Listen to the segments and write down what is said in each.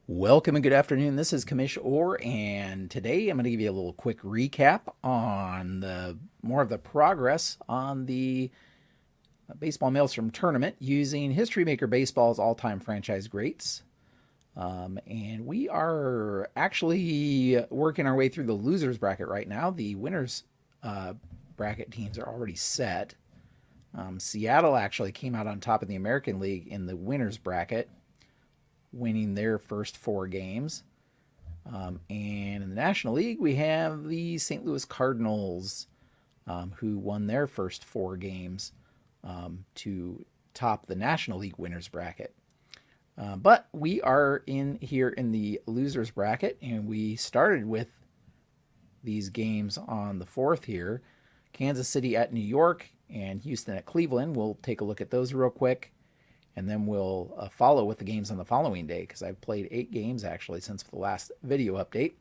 Welcome and good afternoon. This is Commish Orr, and today I'm going to give you a little quick recap on the more of the progress on the Baseball Maelstrom tournament using History Maker Baseball's all-time franchise greats. And we are actually working our way through the losers bracket right now. The winners bracket teams are already set. Seattle actually came out on top of the American League in the winners bracket, winning their first four games. And in the National League, we have the St. Louis Cardinals, who won their first four games to top the National League winners bracket. But we are in here in the losers bracket, and we started with these games on the 4th here. Kansas City at New York and Houston at Cleveland. We'll take a look at those real quick. And then we'll follow with the games on the following day, because I've played 8 games actually since the last video update.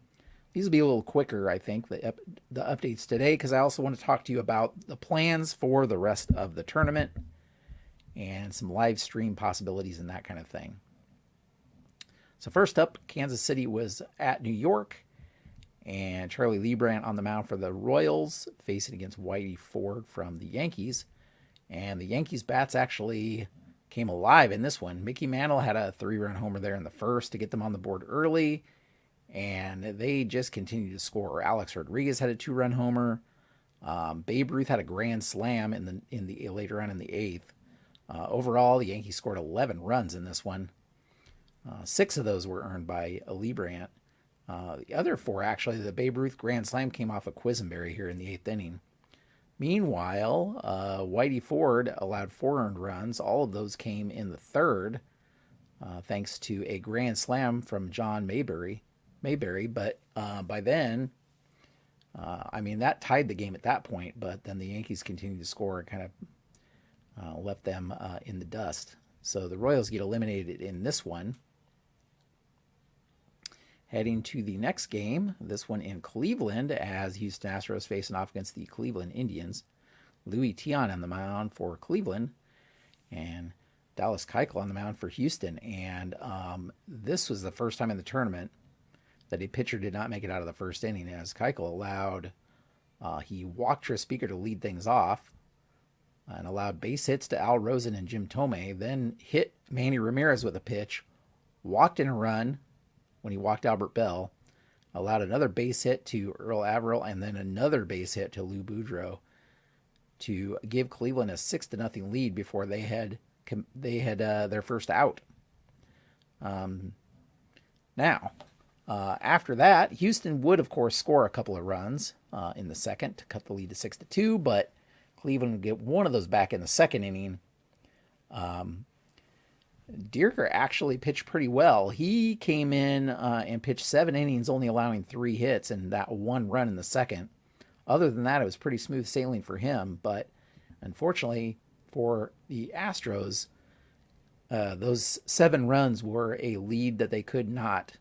These will be a little quicker, I think, the updates today, because I also want to talk to you about the plans for the rest of the tournament and some live stream possibilities and that kind of thing. So first up, Kansas City was at New York, and Charlie Leibrandt on the mound for the Royals, facing against Whitey Ford from the Yankees. And the Yankees bats actually came alive in this one. Mickey Mantle had a 3-run homer there in the first to get them on the board early, and they just continued to score. Alex Rodriguez had a 2-run homer. Babe Ruth had a grand slam in the later on in the 8th. Overall, the Yankees scored 11 runs in this one. 6 of those were earned by Leibrandt. The other 4, actually, the Babe Ruth grand slam came off of Quisenberry here in the 8th inning. Meanwhile, Whitey Ford allowed 4 earned runs. All of those came in the 3rd, thanks to a grand slam from John Mayberry. But by then, that tied the game at that point. But then the Yankees continued to score and kind of left them in the dust. So the Royals get eliminated in this one. Heading to the next game, this one in Cleveland, as Houston Astros facing off against the Cleveland Indians. Louis Tiant on the mound for Cleveland, and Dallas Keuchel on the mound for Houston. And this was the first time in the tournament that a pitcher did not make it out of the first inning, as Keuchel he walked Tris Speaker to lead things off and allowed base hits to Al Rosen and Jim Thome, then hit Manny Ramirez with a pitch, walked in a run when he walked Albert Bell, allowed another base hit to Earl Averill, and then another base hit to Lou Boudreau to give Cleveland a 6-0 lead before they had their first out. After that, Houston would, of course, score a couple of runs in the second to cut the lead to 6-2, but Cleveland would get one of those back in the second inning. Dierker actually pitched pretty well. He came in and pitched 7 innings, only allowing 3 hits and that 1 run in the second. Other than that, it was pretty smooth sailing for him. But unfortunately for the Astros, those 7 runs were a lead that they could not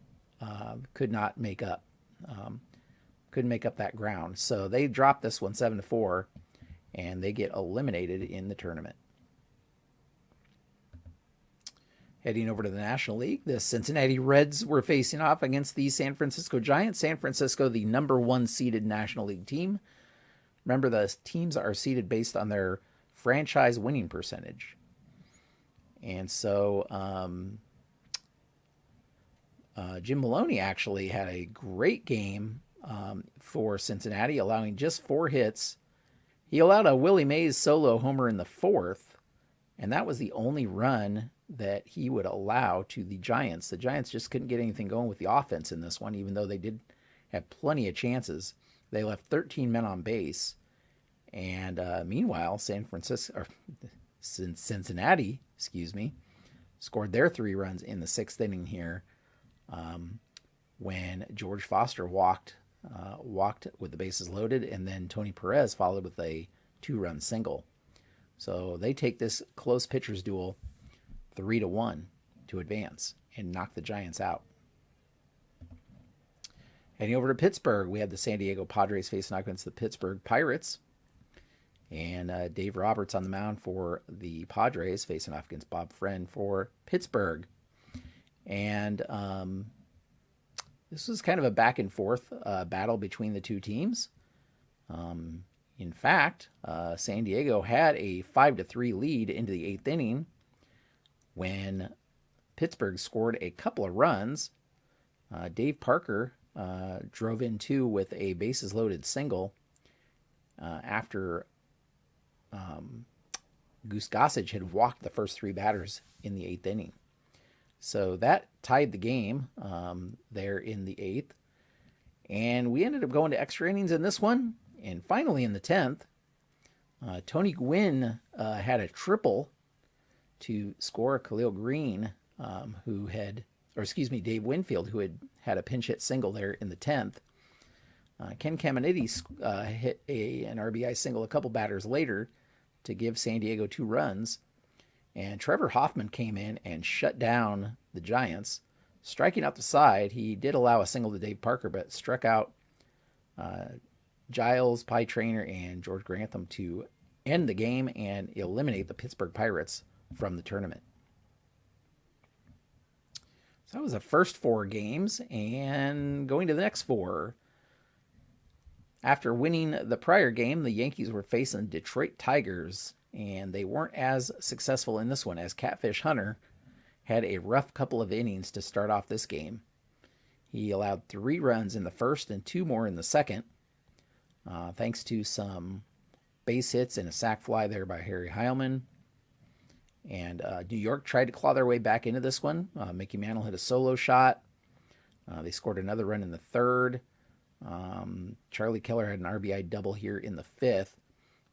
make up. Couldn't make up that ground. So they dropped this one 7-4, and they get eliminated in the tournament. Heading over to the National League, the Cincinnati Reds were facing off against the San Francisco Giants. San Francisco, the number 1 seeded National League team. Remember, the teams are seeded based on their franchise winning percentage. And so Jim Maloney actually had a great game for Cincinnati, allowing just 4 hits. He allowed a Willie Mays solo homer in the 4th, and that was the only run that he would allow to the Giants. The Giants just couldn't get anything going with the offense in this one, even though they did have plenty of chances. They left 13 men on base. And meanwhile, Cincinnati, scored their 3 runs in the 6th inning here when George Foster walked with the bases loaded, and then Tony Perez followed with a 2-run single. So they take this close pitchers duel 3-1 to advance and knock the Giants out. Heading over to Pittsburgh, we have the San Diego Padres facing off against the Pittsburgh Pirates. And Dave Roberts on the mound for the Padres, facing off against Bob Friend for Pittsburgh. And this was kind of a back and forth battle between the two teams. In fact, San Diego had a 5-3 lead into the eighth inning when Pittsburgh scored a couple of runs. Dave Parker drove in two with a bases loaded single after Goose Gossage had walked the first three batters in the eighth inning. So that tied the game there in the eighth. And we ended up going to extra innings in this one. And finally in the 10th, Tony Gwynn had a triple to score Khalil Green, Dave Winfield, who had a pinch hit single there in the 10th. Ken Caminiti hit an RBI single a couple batters later to give San Diego 2 runs. And Trevor Hoffman came in and shut down the Giants, striking out the side. He did allow a single to Dave Parker, but struck out Giles, Pie Traynor, and George Grantham to end the game and eliminate the Pittsburgh Pirates from the tournament. So that was the first 4 games, and going to the next 4. After winning the prior game, the Yankees were facing Detroit Tigers, and they weren't as successful in this one as Catfish Hunter had a rough couple of innings to start off this game. He allowed 3 runs in the first and 2 more in the second, thanks to some base hits and a sac fly there by Harry Heilman. And New York tried to claw their way back into this one. Mickey Mantle hit a solo shot. They scored another run in the third. Charlie Keller had an RBI double here in the 5th.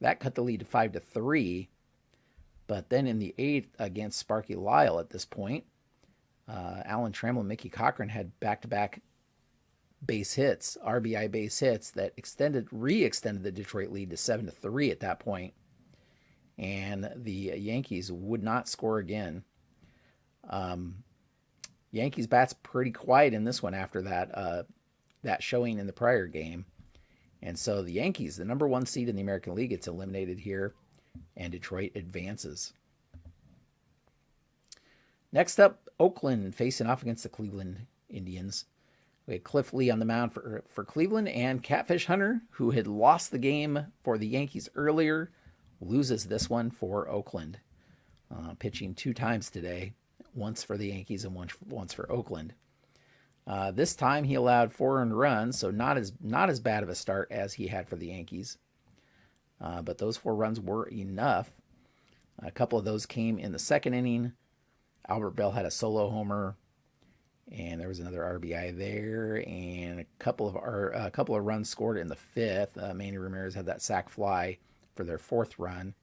That cut the lead to 5-3. But then in the 8th against Sparky Lyle at this point, Alan Trammell and Mickey Cochran had back-to-back base hits, RBI base hits that re-extended the Detroit lead to 7-3 at that point. And the Yankees would not score again. Yankees bats pretty quiet in this one after that showing in the prior game. And so the Yankees, the number 1 seed in the American League, gets eliminated here, and Detroit advances. Next up, Oakland facing off against the Cleveland Indians. We had Cliff Lee on the mound for Cleveland, and Catfish Hunter, who had lost the game for the Yankees earlier, loses this one for Oakland. Pitching 2 times today, once for the Yankees and once for Oakland. This time he allowed 4 earned runs, so not as bad of a start as he had for the Yankees. But those 4 runs were enough. A couple of those came in the second inning. Albert Bell had a solo homer, and there was another RBI there, and a couple of runs scored in the 5th. Manny Ramirez had that sac fly for their 4th run.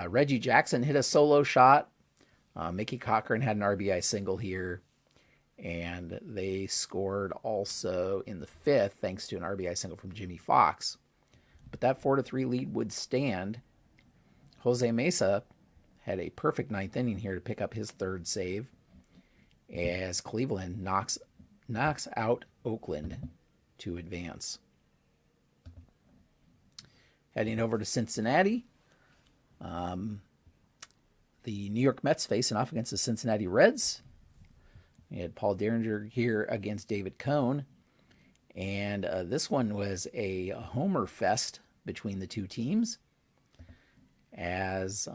Reggie Jackson hit a solo shot. Mickey Cochran had an RBI single here. And they scored also in the 5th thanks to an RBI single from Jimmy Fox. But that 4-3 lead would stand. Jose Mesa had a perfect 9th inning here to pick up his 3rd save as Cleveland knocks out Oakland to advance. Heading over to Cincinnati, the New York Mets facing off against the Cincinnati Reds. We had Paul Derringer here against David Cohn. And this one was a homer fest between the two teams, as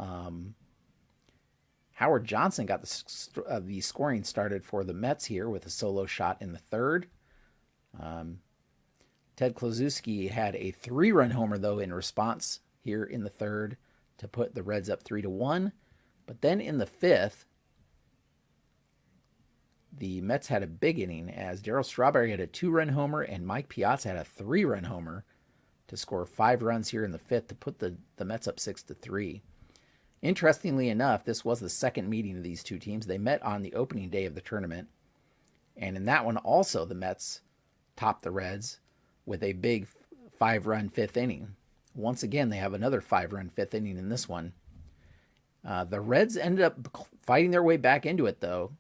Howard Johnson got the scoring started for the Mets here with a solo shot in the 3rd. Ted Kluszewski had a 3-run homer, though, in response here in the 3rd to put the Reds up 3-1. But then in the 5th, the Mets had a big inning as Darryl Strawberry had a 2-run homer and Mike Piazza had a 3-run homer to score 5 runs here in the 5th to put the Mets up 6-3. Interestingly enough, this was the second meeting of these two teams. They met on the opening day of the tournament, and in that one also the Mets topped the Reds with a big 5-run 5th inning. Once again, they have another 5-run 5th inning in this one. The Reds ended up fighting their way back into it, though.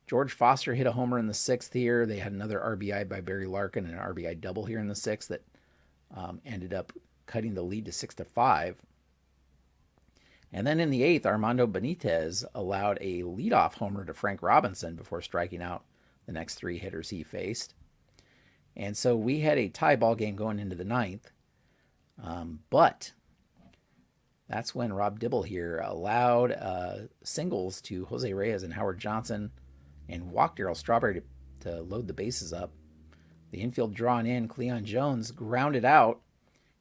George Foster hit a homer in the 6th here. They had another RBI by Barry Larkin and an RBI double here in the 6th that ended up cutting the lead to 6-5. And then in the eighth, Armando Benitez allowed a leadoff homer to Frank Robinson before striking out the next three hitters he faced. And so we had a tie ball game going into the ninth. But that's when Rob Dibble here allowed singles to Jose Reyes and Howard Johnson and walked Darryl Strawberry to load the bases up. The infield drawn in, Cleon Jones grounded out,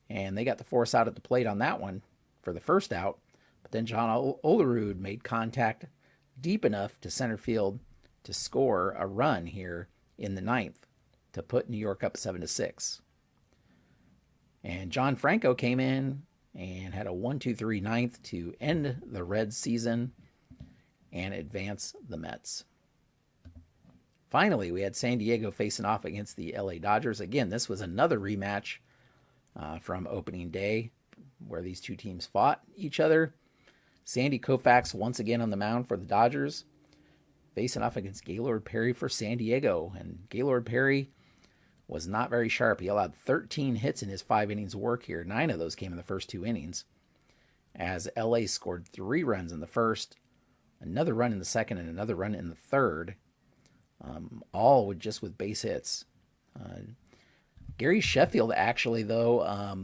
and they got the force out at the plate on that one for the first out. But then John Olerud made contact deep enough to center field to score a run here in the ninth to put New York up 7-6. And John Franco came in and had a 1-2-3 ninth to end the Reds season and advance the Mets. Finally, we had San Diego facing off against the LA Dodgers. Again, this was another rematch from opening day where these two teams fought each other. Sandy Koufax once again on the mound for the Dodgers, facing off against Gaylord Perry for San Diego. And Gaylord Perry was not very sharp. He allowed 13 hits in his 5 innings of work here. 9 of those came in the first 2 innings, as LA scored 3 runs in the first, another run in the second, and another run in the third, all just with base hits. Gary Sheffield, actually, though,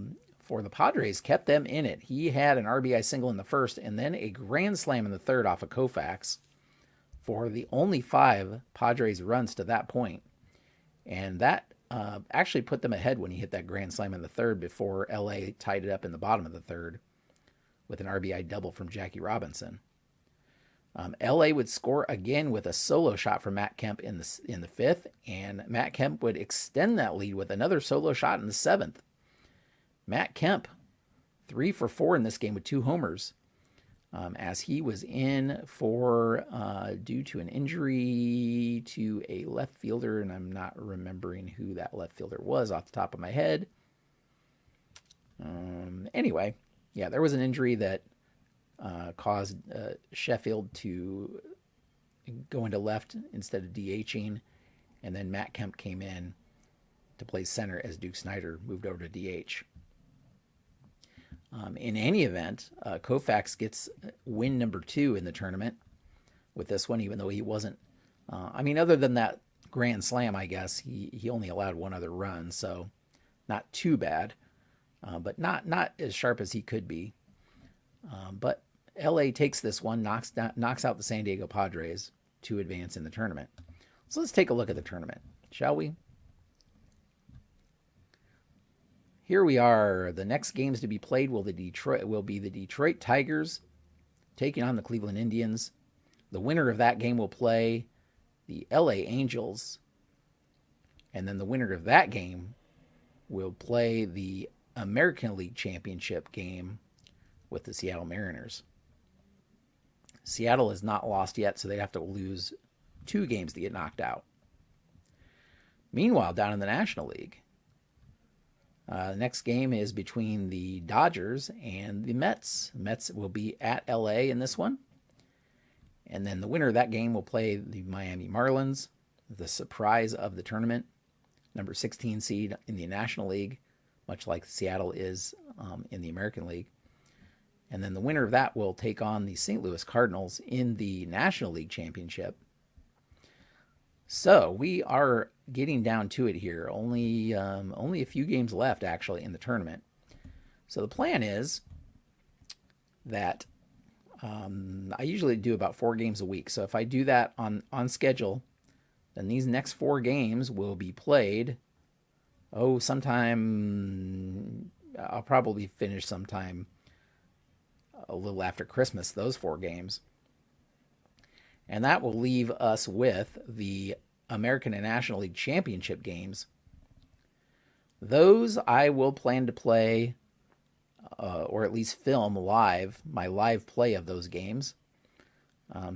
for the Padres, kept them in it. He had an RBI single in the first and then a grand slam in the third off of Koufax for the only 5 Padres runs to that point. And that actually put them ahead when he hit that grand slam in the third before LA tied it up in the bottom of the third with an RBI double from Jackie Robinson. LA would score again with a solo shot from Matt Kemp in the fifth, and Matt Kemp would extend that lead with another solo shot in the seventh. Matt Kemp, 3 for 4 in this game with 2 homers, as he was in for due to an injury to a left fielder, and I'm not remembering who that left fielder was off the top of my head. Anyway, yeah, there was an injury that caused Sheffield to go into left instead of DHing, and then Matt Kemp came in to play center as Duke Snyder moved over to DH. In any event, Koufax gets win number 2 in the tournament with this one, even though he wasn't, other than that grand slam, I guess, he only allowed 1 other run, so not too bad, but not as sharp as he could be. But LA takes this one, knocks out the San Diego Padres to advance in the tournament. So let's take a look at the tournament, shall we? Here we are. The next games to be played will be the Detroit Tigers taking on the Cleveland Indians. The winner of that game will play the LA Angels. And then the winner of that game will play the American League Championship game with the Seattle Mariners. Seattle is not lost yet, so they'd have to lose 2 games to get knocked out. Meanwhile, down in the National League, the next game is between the Dodgers and the Mets. The Mets will be at LA in this one. And then the winner of that game will play the Miami Marlins, the surprise of the tournament, number 16 seed in the National League, much like Seattle is in the American League. And then the winner of that will take on the St. Louis Cardinals in the National League Championship. So we are getting down to it here. Only a few games left, actually, in the tournament. So the plan is that I usually do about 4 games a week. So if I do that on schedule, then these next 4 games will be played, sometime, I'll probably finish sometime a little after Christmas, those 4 games. And that will leave us with the American and National League Championship games. Those I will plan to play, or at least film my live play of those games,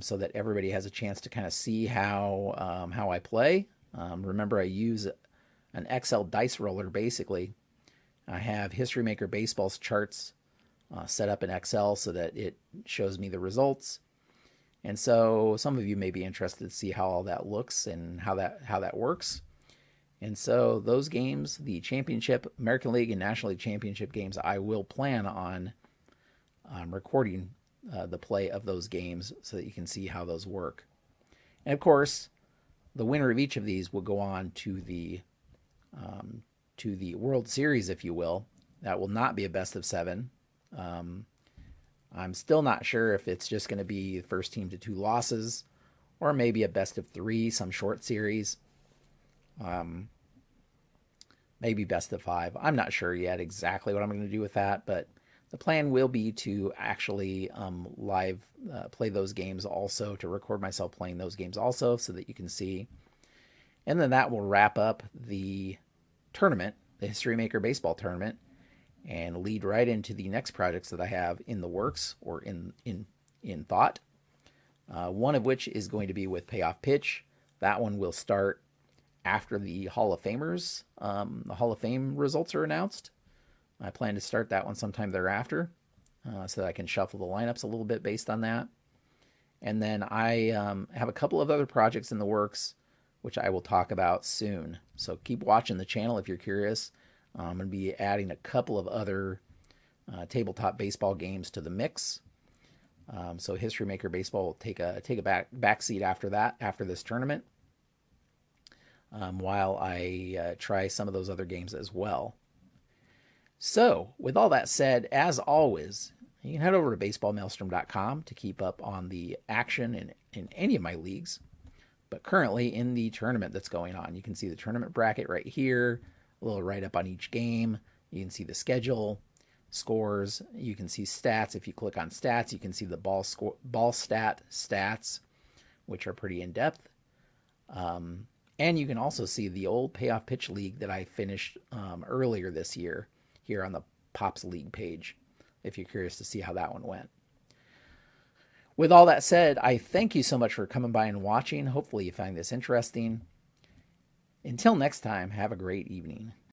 so that everybody has a chance to kind of see how I play. Remember, I use an Excel dice roller, basically. I have History Maker Baseball's charts set up in Excel so that it shows me the results. And so some of you may be interested to see how all that looks and how that works. And so those games, the championship, American League and National League Championship games, I will plan on recording the play of those games so that you can see how those work. And of course, the winner of each of these will go on to the World Series, if you will. That will not be a best of 7. I'm still not sure if it's just going to be the first team to 2 losses, or maybe a best of 3, some short series. Maybe best of 5. I'm not sure yet exactly what I'm going to do with that, but the plan will be to actually live play those games also, to record myself playing those games also so that you can see. And then that will wrap up the tournament, the History Maker Baseball Tournament, and lead right into the next projects that I have in the works or in thought. One of which is going to be with Payoff Pitch. That one will start after the Hall of Famers, the Hall of Fame results are announced. I plan to start that one sometime thereafter, so that I can shuffle the lineups a little bit based on that. And then I have a couple of other projects in the works, which I will talk about soon. So keep watching the channel if you're curious. I'm going to be adding a couple of other tabletop baseball games to the mix. So History Maker Baseball will take a back seat after that, after this tournament, while I try some of those other games as well. So with all that said, as always, you can head over to baseballmaelstrom.com to keep up on the action in any of my leagues. But currently in the tournament that's going on, you can see the tournament bracket right here, a little write-up on each game. You can see the schedule, scores. You can see stats. If you click on stats, you can see the ball stat stats, which are pretty in-depth. And you can also see the old Payoff Pitch League that I finished earlier this year here on the Pops League page, if you're curious to see how that one went. With all that said, I thank you so much for coming by and watching. Hopefully you find this interesting. Until next time, have a great evening.